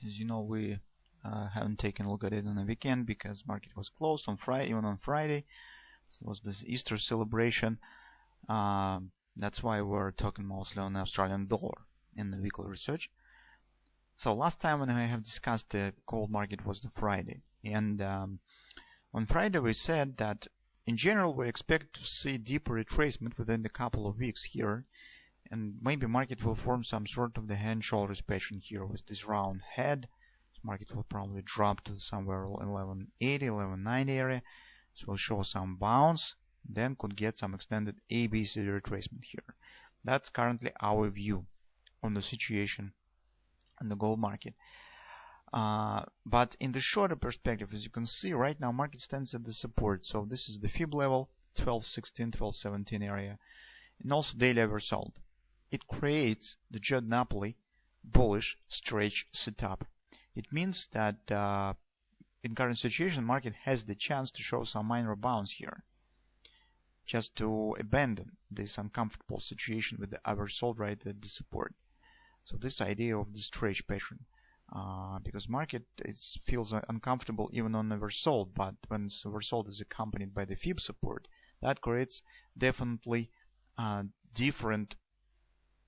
As you know, we haven't taken a look at it on the weekend because market was closed on Friday, even on Friday. So it was this Easter celebration. That's why we're talking mostly on the Australian dollar in the weekly research. So last time when I have discussed the gold market was the Friday, and on Friday we said that in general we expect to see deeper retracement within a couple of weeks here, and maybe market will form some sort of the hand shoulders pattern here with this round head. This market will probably drop to somewhere 1180, 1190 area, so we'll show some bounce, then could get some extended ABC retracement here. That's currently our view on the situation in the gold market. But in the shorter perspective, as you can see right now, market stands at the support. So this is the fib level, 1216, 1217 area, and also daily oversold. It creates the Giordanopoly bullish stretch setup. It means that in current situation, market has the chance to show some minor bounce here, just to abandon this uncomfortable situation with the oversold right at the support. So this idea of the stretch pattern, because market feels uncomfortable even on oversold, but when oversold is accompanied by the fib support, that creates definitely different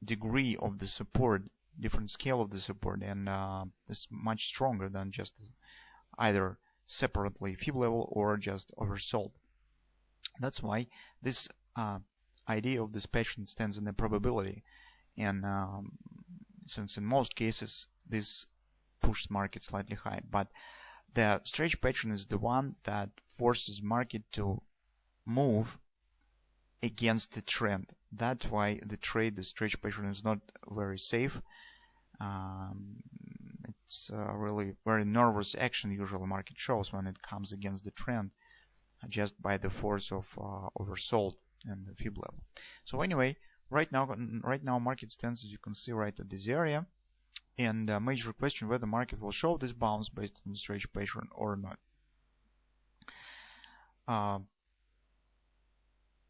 degree of the support, different scale of the support, and it's much stronger than just either separately fib level or just oversold. That's why this idea of this pattern stands in the probability, and since in most cases this pushes market slightly high, but the stretch pattern is the one that forces market to move against the trend. That's why the stretch pattern is not very safe. It's really very nervous action usually market shows when it comes against the trend, just by the force of oversold and the fib level. So anyway, right now market stands, as you can see, right at this area, and a major question whether market will show this bounce based on the stretch pattern or not.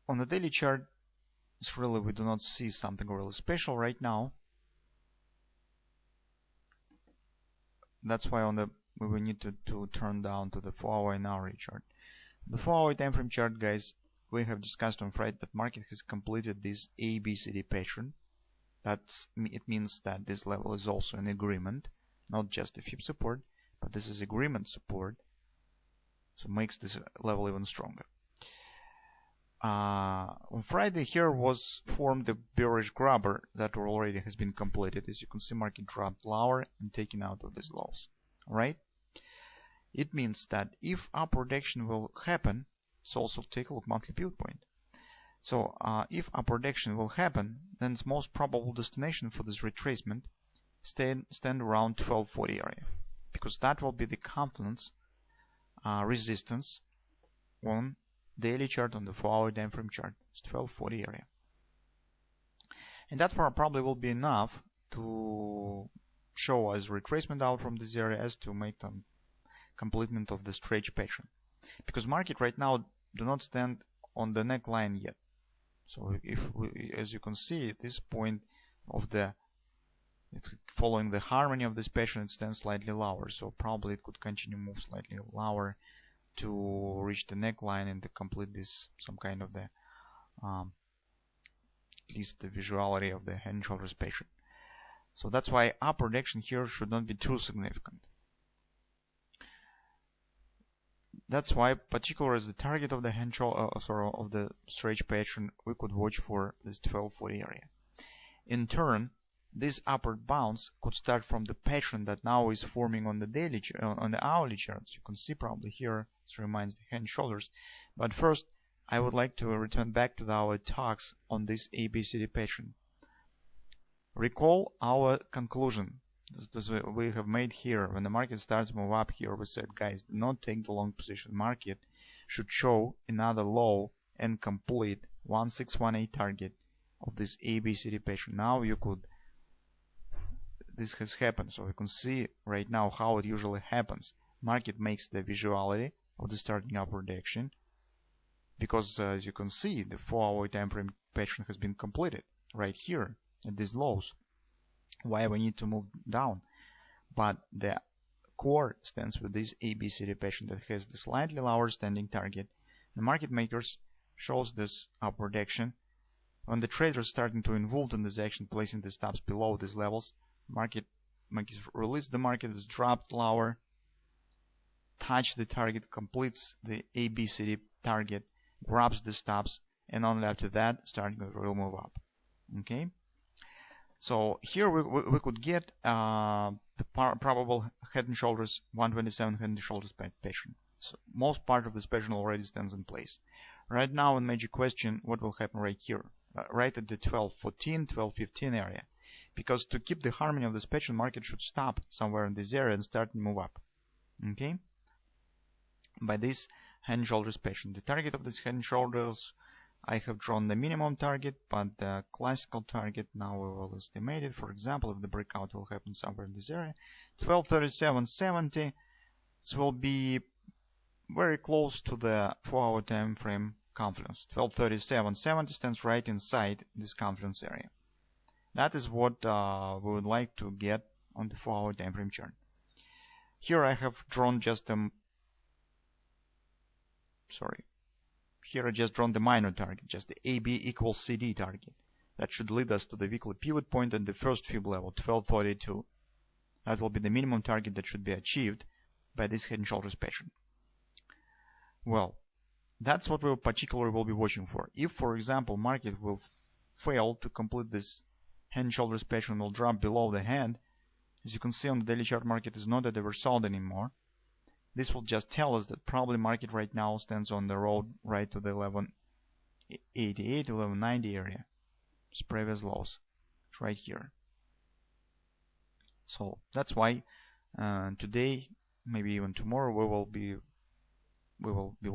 On the daily chart, it's really, we do not see something really special right now. That's why we need to turn down to the 4-hour and hourly chart. The 4-hour time frame chart, guys, we have discussed on Friday that market has completed this ABCD pattern. It means that this level is also an agreement, not just a fib support, but this is agreement support, so makes this level even stronger. On Friday here was formed the bearish grabber that already has been completed. As you can see, market dropped lower and taken out of these lows. Alright? It means that if upward action will happen, so also take a look monthly pivot point. So if upward action will happen, then its most probable destination for this retracement stand around 1240 area, because that will be the confluence resistance on daily chart, on the 4-hour time frame chart. It's 1240 area, and that probably will be enough to show as retracement out from this area as to make them completement of the stretch pattern, because market right now do not stand on the neckline yet. So if we, as you can see, at this point of the following the harmony of this pattern, it stands slightly lower, so probably it could continue move slightly lower to reach the neckline and to complete this some kind of the at least the visuality of the head and shoulders pattern. So that's why upward action here should not be too significant. That's why, particularly as the target of the hand of the stretch pattern, we could watch for this 1240 area. In turn, this upward bounce could start from the pattern that now is forming on the daily on the hourly charts. You can see probably here it reminds the hand shoulders. But first, I would like to return back to our talks on this ABCD pattern. Recall our conclusion that we have made here. When the market starts to move up here, we said, guys, do not take the long position. Market should show another low and complete 1618 target of this ABCD pattern. Now this has happened, so you can see right now how it usually happens. Market makes the visuality of the starting upward action, because as you can see, the 4-hour time frame pattern has been completed right here at these lows. Why we need to move down? but the core stands with this ABCD pattern that has the slightly lower standing target. The market makers shows this upward action. When the trader is starting to involved in this action, placing the stops below these levels, market makers release the market is dropped lower, touch the target, completes the ABCD target, grabs the stops, and only after that starting the real move up. Okay, so here we could get the probable head and shoulders 127 head and shoulders pattern. So most part of this pattern already stands in place. Right now, in major question, what will happen right here, right at the 1214, 1215 area, because to keep the harmony of this pattern, market should stop somewhere in this area and start to move up. Okay, by this head and shoulders pattern. The target of this head and shoulders, I have drawn the minimum target, but the classical target now we will estimate it. For example, if the breakout will happen somewhere in this area, 1237.70, this will be very close to the 4-hour time frame confluence. 1237.70 stands right inside this confluence area. That is what we would like to get on the 4-hour time frame chart. Here I have drawn just here I just drawn the minor target, just the AB equals CD target. That should lead us to the weekly pivot point and the first fib level, 1242. That will be the minimum target that should be achieved by this head and shoulders pattern. Well, that's what we particularly will be watching for. If, for example, market will fail to complete this head and shoulders pattern, will drop below the hand, as you can see on the daily chart, market is not at the result anymore. This will just tell us that probably market right now stands on the road right to the 1188, 1190 area. It's previous lows. It's right here. So that's why today, maybe even tomorrow, we will be